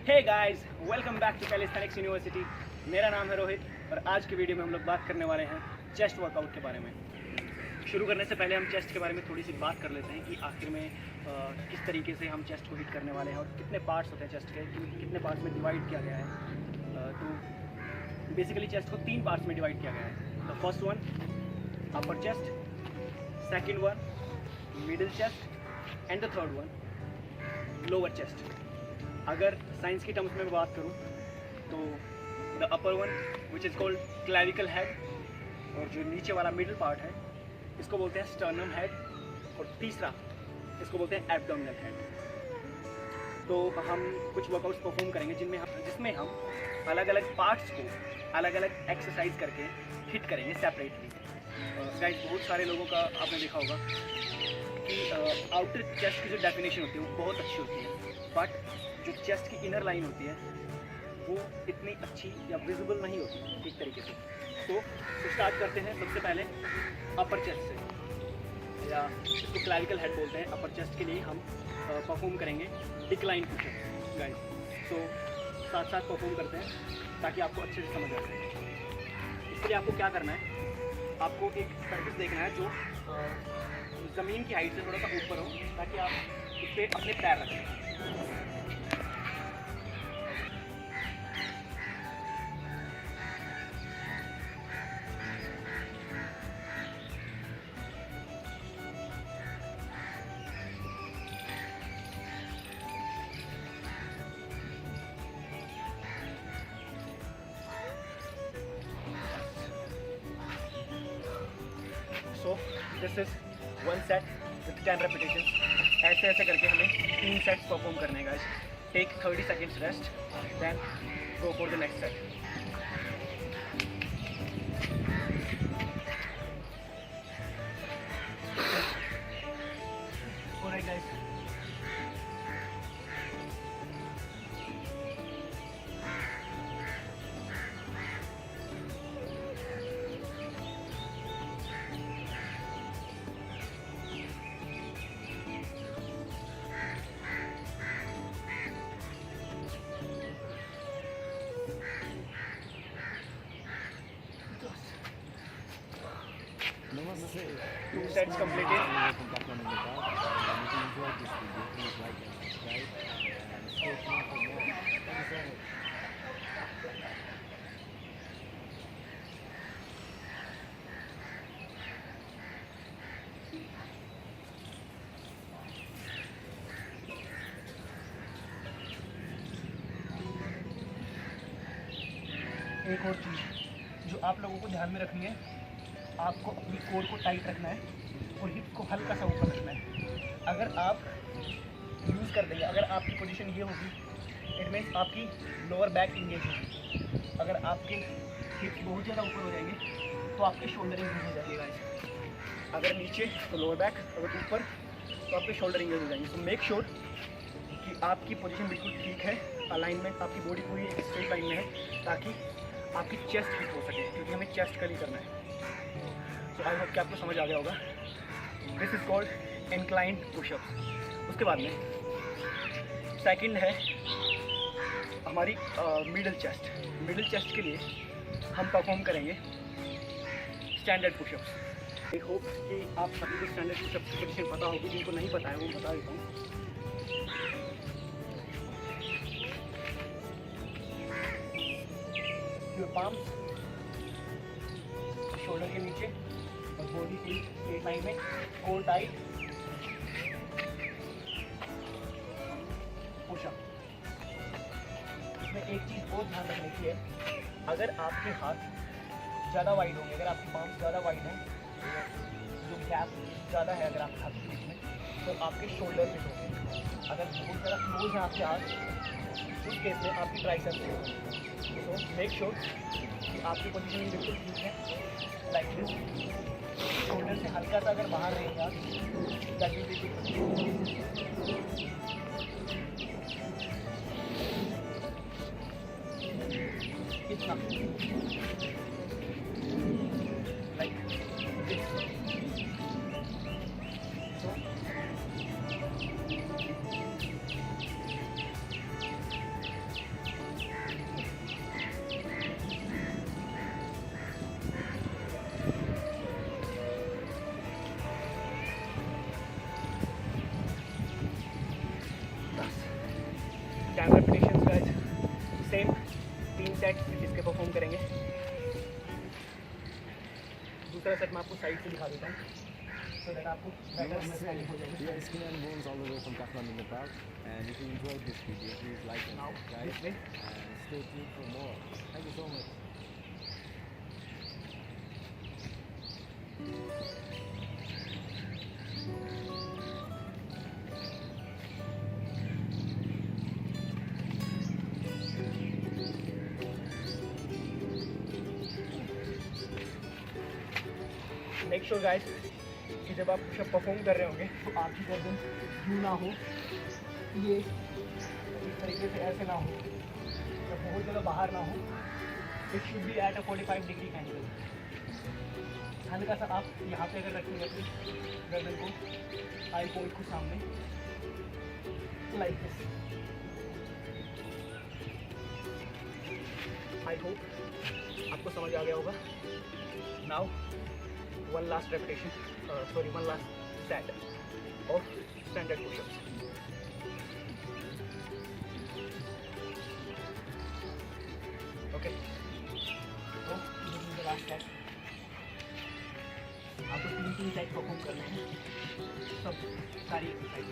Hey guys, welcome back to calisthenics university. मेरा नाम है रोहित और आज की वीडियो में हम लोग बात करने वाले हैं चेस्ट वर्कआउट के बारे में। शुरू करने से पहले हम चेस्ट के बारे में थोड़ी सी बात कर लेते हैं कि आखिर में किस तरीके से हम चेस्ट को हिट करने वाले हैं और कितने पार्ट्स होते हैं चेस्ट के, कितने पार्ट्स में डिवाइड किया गया है। तो बेसिकली चेस्ट को 3 पार्ट्स में डिवाइड किया गया है। The first one upper chest, second one middle chest and the third one lower chest. अगर साइंस की टर्म्स में बात करूं तो the upper one which is called clavicle head और जो नीचे वाला मिडिल पार्ट है इसको बोलते हैं स्टर्नम हेड और तीसरा इसको बोलते हैं एब्डोमिनल हेड। तो हम कुछ वर्कआउट्स परफॉर्म करेंगे जिसमें हम अलग अलग पार्ट्स को अलग अलग एक्सरसाइज करके हिट करेंगे सेपरेटली। गाइस, बहुत सारे लोगों का आपने देखा होगा कि आउटर चेस्ट की जो डेफिनेशन होती है वो बहुत अच्छी होती है, बट जो चेस्ट की इनर लाइन होती है वो इतनी अच्छी या विजिबल नहीं होती एक तरीके से। तो स्टार्ट करते हैं सबसे पहले अपर चेस्ट से, या इसको क्लैविकल हेड बोलते हैं। अपर चेस्ट के लिए हम परफॉर्म करेंगे डिक्लाइन पुशअप गाइस। तो साथ साथ परफॉर्म करते हैं ताकि आपको अच्छे से समझ आ जाए। इसके लिए आपको क्या करना है, आपको एक सर्फेस देखना है जो ज़मीन की हाइट से थोड़ा सा ऊपर हो ताकि आप इस पर अपने पैर रखें। So this is 1 set with 10 repetition. ऐसे करके हमें 3 सेट्स परफॉर्म करने का। Take 30 seconds rest, then go for the next set. Alright guys, two sets completed. एक और चीज़ जो आप लोगों को ध्यान में रखनी है, आपको अपनी कोर को टाइट रखना है और हिप को हल्का सा ऊपर रखना है। अगर आप यूज़ कर देंगे, अगर आपकी पोजीशन ये होगी, इट मीन्स आपकी लोअर बैक इंगेज होगी। अगर आपके हिप बहुत ज़्यादा ऊपर हो जाएंगे तो आपके शोल्डर इंगेज हो जाएंगे गाइस। अगर नीचे तो लोअर बैक, अगर ऊपर तो आपके शोल्डर इंगेज हो जाएंगे। तो मेक श्योर कि आपकी पोजीशन बिल्कुल ठीक है, अलाइनमेंट आपकी बॉडी पूरी एक स्ट्रेट लाइन में है ताकि आपकी चेस्ट हिट हो सके, क्योंकि हमें चेस्ट कल ही करना है। तो आई होप कि आपको समझ आ गया होगा। This is called inclined pushups. उसके बाद में सेकंड है हमारी मिडिल चेस्ट। मिडिल चेस्ट के लिए हम परफॉर्म करेंगे स्टैंडर्ड पुशअप्स। आई होप कि आप सभी को स्टैंडर्ड पुशअप्स की पोजीशन पता होगी, जिनको नहीं पता है वो बता देता हूँ। योर पाम्स शोल्डर के नीचे और बॉडी की स्ट्रेट लाइन में, कोर टाइट, पुशअप। इसमें एक चीज़ और ध्यान रखने की है, अगर आपके हाथ ज़्यादा वाइड होंगे, अगर आपके पाम्स ज़्यादा वाइड हैं, जो गैप ज़्यादा है अगर आपके हाथ के बीच में, तो आपके शोल्डर हिट होंगे। अगर बहुत ज़्यादा क्लोज है आपके हाथ, उस केस में आपकी ट्राइसेप्स हिट होंगे। सो मेक श्योर कि आपकी पोजीशनिंग बिल्कुल ठीक है, लाइक दिस। शोल्डर से हल्का सा अगर बाहर रहेगा दैट विल बी गुड। इतना like this. So same 3 set इसके परफॉर्म करेंगे। दूसरा सेट मैं आपको साइड से दिखा देता हूँ so that आपको better understanding हो जाएगी। Yeah, Skin and Bones all the way from Kathmandu, Nepal. And if you enjoyed this video, please like and Now, subscribe this way. and stay tuned for more. Thank you so much. Make sure guys कि जब आप pushup perform कर रहे होंगे तो आपकी गर्दन यूँ ना हो, ये इस तरीके से ऐसे ना हो, तो बहुत ज़्यादा बाहर ना हो। It should be at a 45 degree angle. हल्का सा आप यहाँ पे अगर रखेंगे अपनी गर्दन को, आई पॉइंट को सामने, लाइक दिस। आई होप आपको समझ आ गया होगा। Now one last repetition, one last set of standard push-ups. Okay, so this is the last set. आपको 3 सेट परफॉर्म करने हैं, सब सारी एक्सरसाइज।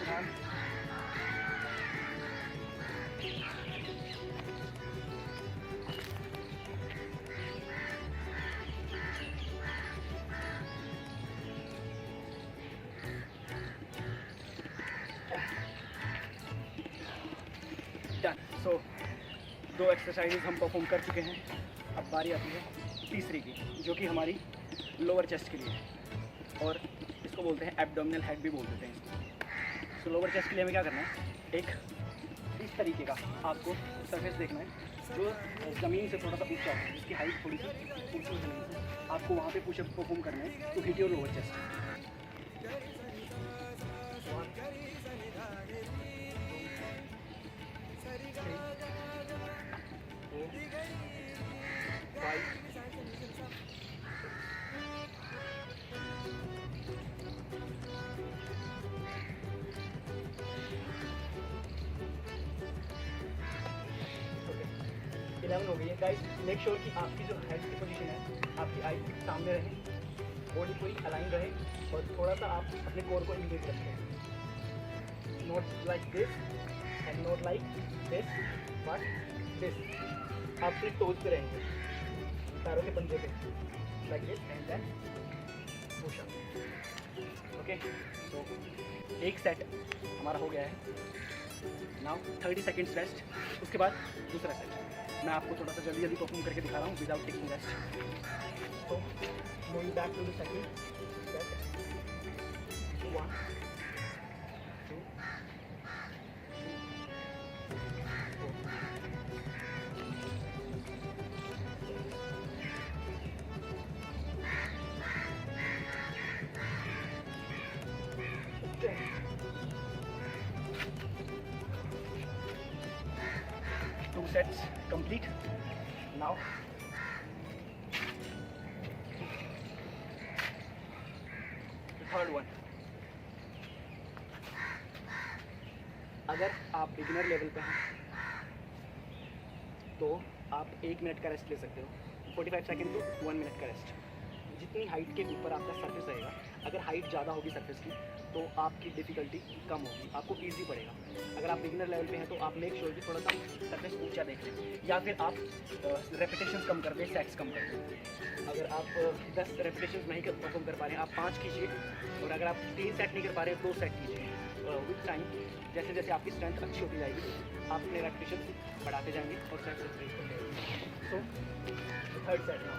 डन। सो 2 एक्सरसाइजेज हम परफॉर्म कर चुके हैं। अब बारी आती है तीसरी की, जो कि हमारी लोअर चेस्ट के लिए है, और इसको बोलते हैं एब्डोमिनल हेड भी बोल देते हैं इसको। सो लोअर चेस्ट के लिए हमें क्या करना है, एक इस तरीके का आपको सरफेस देखना है जो ज़मीन से थोड़ा सा ऊंचा हो, जिसकी हाइट थोड़ी सी ऊंची हो ज़मीन से। आपको वहाँ पे पुशअप परफॉर्म करना है to hit your lower chest. हो गई है गाइस। मेक श्योर कि आपकी जो हेड की पोजीशन है, आपकी आई सामने रहे, बॉडी पूरी अलाइन रहे, और थोड़ा सा आप अपने कोर को इंगेज रखें। Not like this and not like this, but this. आप सिर्फ टोज पे रहेंगे, पैरों के पंजे पे, like this and then push up. Okay, so एक सेट हमारा हो गया है। नाउ 30 सेकेंड्स रेस्ट, उसके बाद दूसरा सेट। मैं आपको थोड़ा सा जल्दी परफॉर्म करके दिखा रहा हूँ विदाउट टेकिंग रेस्ट। तो going back to the second set, 1 2 2 sets complete. Now the third one. अगर आप बिगिनर लेवल पे हैं तो आप 1 मिनट का रेस्ट ले सकते हो, 45 सेकेंड टू 1 मिनट का रेस्ट। जितनी हाइट के ऊपर आपका सरफेस रहेगा, अगर हाइट ज़्यादा होगी सरफेस की तो आपकी डिफ़िकल्टी कम होगी, आपको इजी पड़ेगा। अगर आप बिगिनर लेवल पे हैं तो आप मेक श्योर कि थोड़ा सा सरफेस ऊंचा देख लें, या फिर आप रेपिटेशंस कम कर दें, सेट्स कम कर दें। अगर आप 10 रेपिटेशंस नहीं परफॉर्म कर पा रहे हैं, आप 5 कीजिए, और अगर आप 3 सेट नहीं कर पा रहे हैं 2 सेट कीजिए। विथ टाइम जैसे जैसे आपकी स्ट्रेंथ अच्छी होती जाएगी, आप अपने रेपिटेशन बढ़ाते जाएंगे और सेट इंक्रीज करते जाएंगे। So third set now.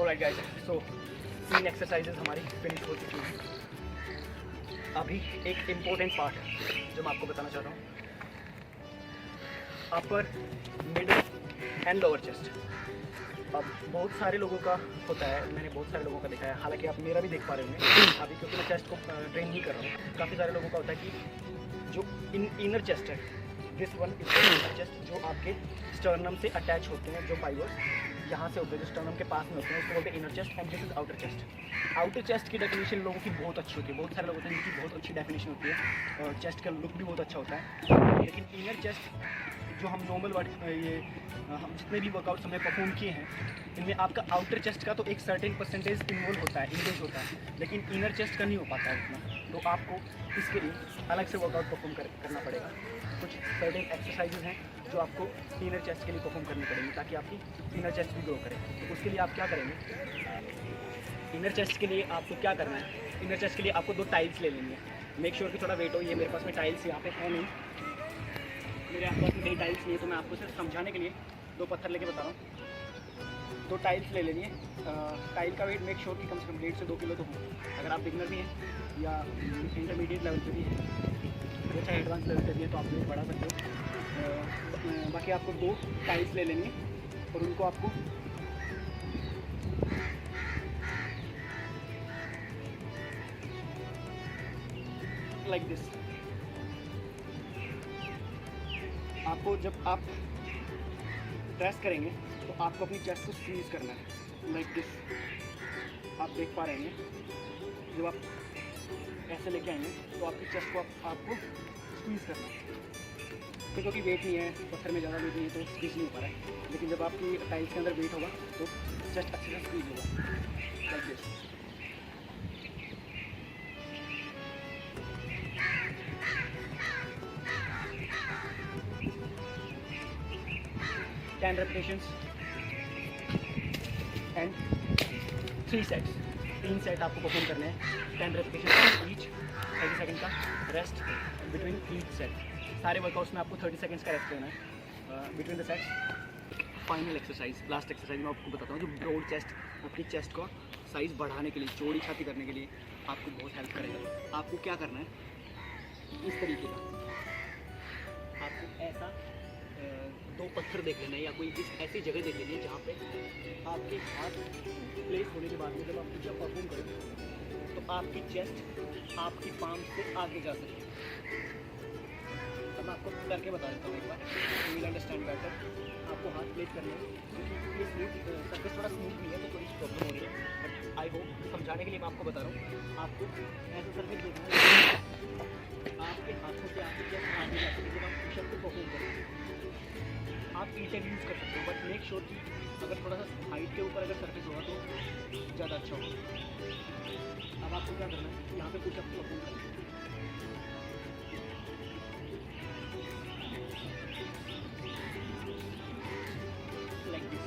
Alright guys, so 3 exercises हमारी फिनिश हो चुकी हैं। अभी एक इम्पोर्टेंट पार्ट जो मैं आपको बताना चाहता हूँ, अपर, मिडल एंड लोअर चेस्ट। अब बहुत सारे लोगों का होता है, मैंने बहुत सारे लोगों का देखा है, हालांकि आप मेरा भी देख पा रहे होंगे अभी, क्योंकि मैं चेस्ट को ट्रेन नहीं कर रहा हूँ। काफ़ी सारे लोगों का होता है कि जो इनर चेस्ट है, this one is inner chest, जो आपके स्टर्नम से अटैच होते हैं, जो फाइबर्स यहाँ से होते हैं, जो स्टर्नम के पास में होते हैं, उसको बोलते हैं inner chest, and this is outer chest. Outer chest की डेफिनेशन लोगों की बहुत अच्छी होती है, बहुत सारे लोग होते हैं जिनकी बहुत अच्छी डेफिनेशन होती है और चेस्ट का लुक भी बहुत अच्छा होता है। लेकिन इनर चेस्ट जो हम नॉर्मल हम जितने भी वर्कआउट्स हमने परफॉर्म किए हैं, इनमें आपका आउटर चेस्ट का तो एक सर्टेन परसेंटेज इन्वॉल्व होता है, इंगेज होता है, लेकिन इनर चेस्ट का नहीं हो पाता है उतना। तो आपको इसके लिए अलग से वर्कआउट परफॉर्म करना पड़ेगा। कुछ सर्टेन एक्सरसाइजेज हैं जो आपको इनर चेस्ट के लिए परफॉर्म करनी पड़ेगी, ताकि आपकी इनर चेस्ट भी ग्रो करे। तो उसके लिए आप क्या करेंगे, इनर चेस्ट के लिए आपको क्या करना है, इनर चेस्ट के लिए आपको 2 टाइल्स ले लेनी है। मेक श्योर कि थोड़ा वेट हो। ये मेरे पास में टाइल्स यहाँ पे है नहीं, मेरे आसपास में कई टाइल्स नहीं है, तो मैं आपको सिर्फ समझाने के लिए 2 पत्थर लेके बता रहा हूँ। 2 टाइल्स ले लेनी है। टाइल का वेट मेक श्योर कि कम से कम 1.5 से 2 किलो तो हो। अगर आप बिगनर भी हैं या इंटरमीडिएट लेवल पे भी हैं, अच्छा एडवांस लेवल पे भी है, तो आप वेट बढ़ा सकते हो। बाकी आपको 2 टाइल्स ले लेनी है और उनको आपको लाइक दिस, आपको जब आप प्रेस करेंगे तो आपको अपनी चेस्ट को स्क्वीज़ करना है लाइक दिस। आप देख पा रहे हैं जब आप ऐसे लेके आएंगे तो आपकी चेस्ट को आपको स्क्वीज़ करना है। तो क्योंकि वेट नहीं है, पत्थर में ज़्यादा वेट नहीं है, तो स्क्वीज़ नहीं हो पा रहा है। लेकिन जब आपकी टाइल्स के अंदर वेट होगा तो चेस्ट अच्छे से स्क्वीज़ होगा like this. Ten repetitions and 3 sets. 3 set आपको परफॉर्म करने हैं। 10 रेपिटेशन ईच, 30 सेकंड का रेस्ट बिटवीन ईच सेट। सारे वर्कआउट्स में आपको 30 सेकंड्स का रेस्ट लेना है between the sets. Final exercise, last exercise मैं आपको बताता हूँ, जो ब्रॉड चेस्ट, आपकी चेस्ट को साइज़ बढ़ाने के लिए, चौड़ी छाती करने के लिए आपको बहुत हेल्प करेगा। आपको क्या करना है, इस तरीके का आपको ऐसा 2 पत्थर देख लेना है, या कोई इस ऐसी जगह देख लेनी है जहाँ पे आपके हाथ प्लेस होने के बाद में जब आप जब परफॉर्म करें तो आपकी चेस्ट आपकी पाम से आगे जा सके। अब मैं आपको करके बता देता हूँ एक बार, यू विल अंडरस्टैंड बेटर। आपको हाथ प्लेस करने हैं, क्योंकि ये स्मूथ सर्फेस थोड़ा स्मूथ नहीं है तो थोड़ी प्रॉब्लम हो रही है, बट आई होप समझाने के लिए मैं आपको बता रहा हूँ। आपको ऐसा सर्फेस देखना है, आपके हाथों से आपकी चेस्ट आगे जा सके जब आप पुशअप को परफॉर्म करें। आप ईटेड यूज़ कर सकते हो, बट मेक श्योर कि अगर थोड़ा सा हाइट के ऊपर अगर सर्फेस होगा तो ज़्यादा अच्छा होगा। अब आपको क्या करना है, यहाँ पे पुशअप परफॉर्म करना है। Like this.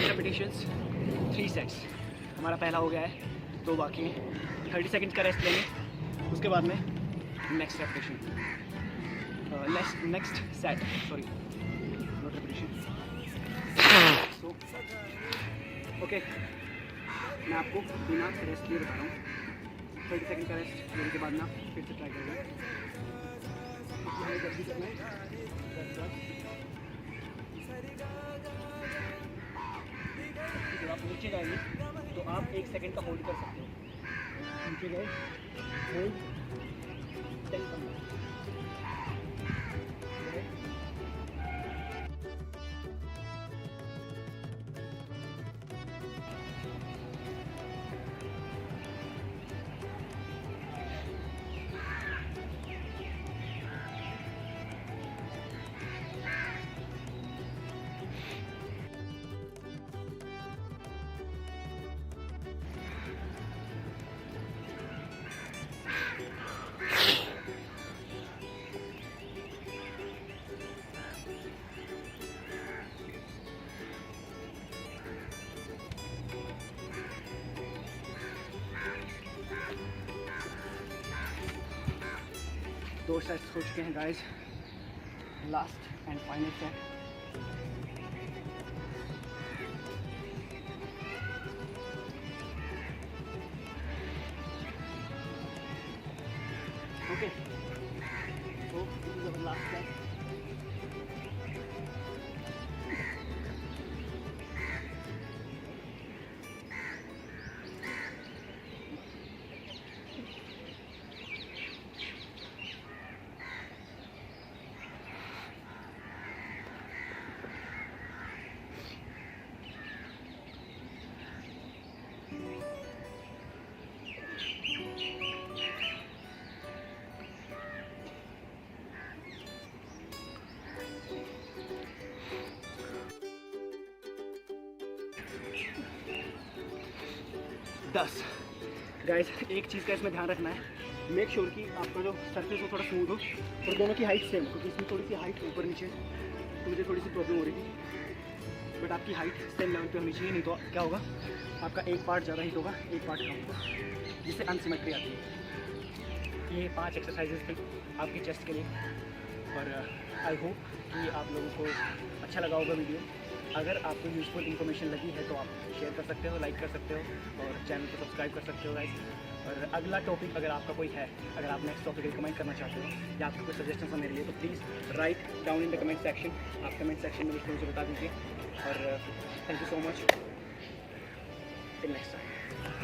रेपिटेशंस 3 सेट्स हमारा पहला हो गया है, 2 बाकी हैं। 30 सेकंड्स का रेस्ट लेंगे, उसके बाद में next repetition, next set, sorry not repetition. So okay, मैं आपको बिना रेस्ट लिए बता रहा हूँ। 30 सेकंड का रेस्ट लेने के बाद ना फिर से ट्राई करेंगे, क्योंकि हमें जल्दी करना है। जब आप नीचे जाएंगे तो आप 1 सेकंड का होल्ड कर सकते हो। नीचे गए, होल्ड 10 करना। 2 सेट्स हो चुके हैं guys, last and final set. Okay, so this is our last set. दस गाइस, एक चीज़ का इसमें ध्यान रखना है, मेक श्योर कि आपका जो सरफेस हो थोड़ा स्मूथ हो और दोनों की हाइट सेम, क्योंकि इसमें थोड़ी सी हाइट ऊपर नीचे तो मुझे थोड़ी सी प्रॉब्लम हो रही थी, बट आपकी हाइट सेम लेवल पे होनी चाहिए, नहीं तो क्या होगा, आपका एक पार्ट ज़्यादा हिट होगा, एक पार्ट कम होगा, जिससे अनसिमेट्री आती है। ये 5 एक्सरसाइजेज थे आपकी चेस्ट के लिए, और आई होप कि आप लोगों को अच्छा लगा होगा वीडियो। अगर आपको यूज़फुल इन्फॉर्मेशन लगी है तो आप शेयर कर सकते हो, लाइक कर सकते हो और चैनल को सब्सक्राइब कर सकते हो गाइस। और अगला टॉपिक अगर आपका कोई है, अगर आप नेक्स्ट टॉपिक रिकमेंड करना चाहते हो या आपका कोई सजेशन है मेरे लिए, तो please write down in the comment section. आप कमेंट सेक्शन में मुझे बता दीजिए, और thank you so much, till next time.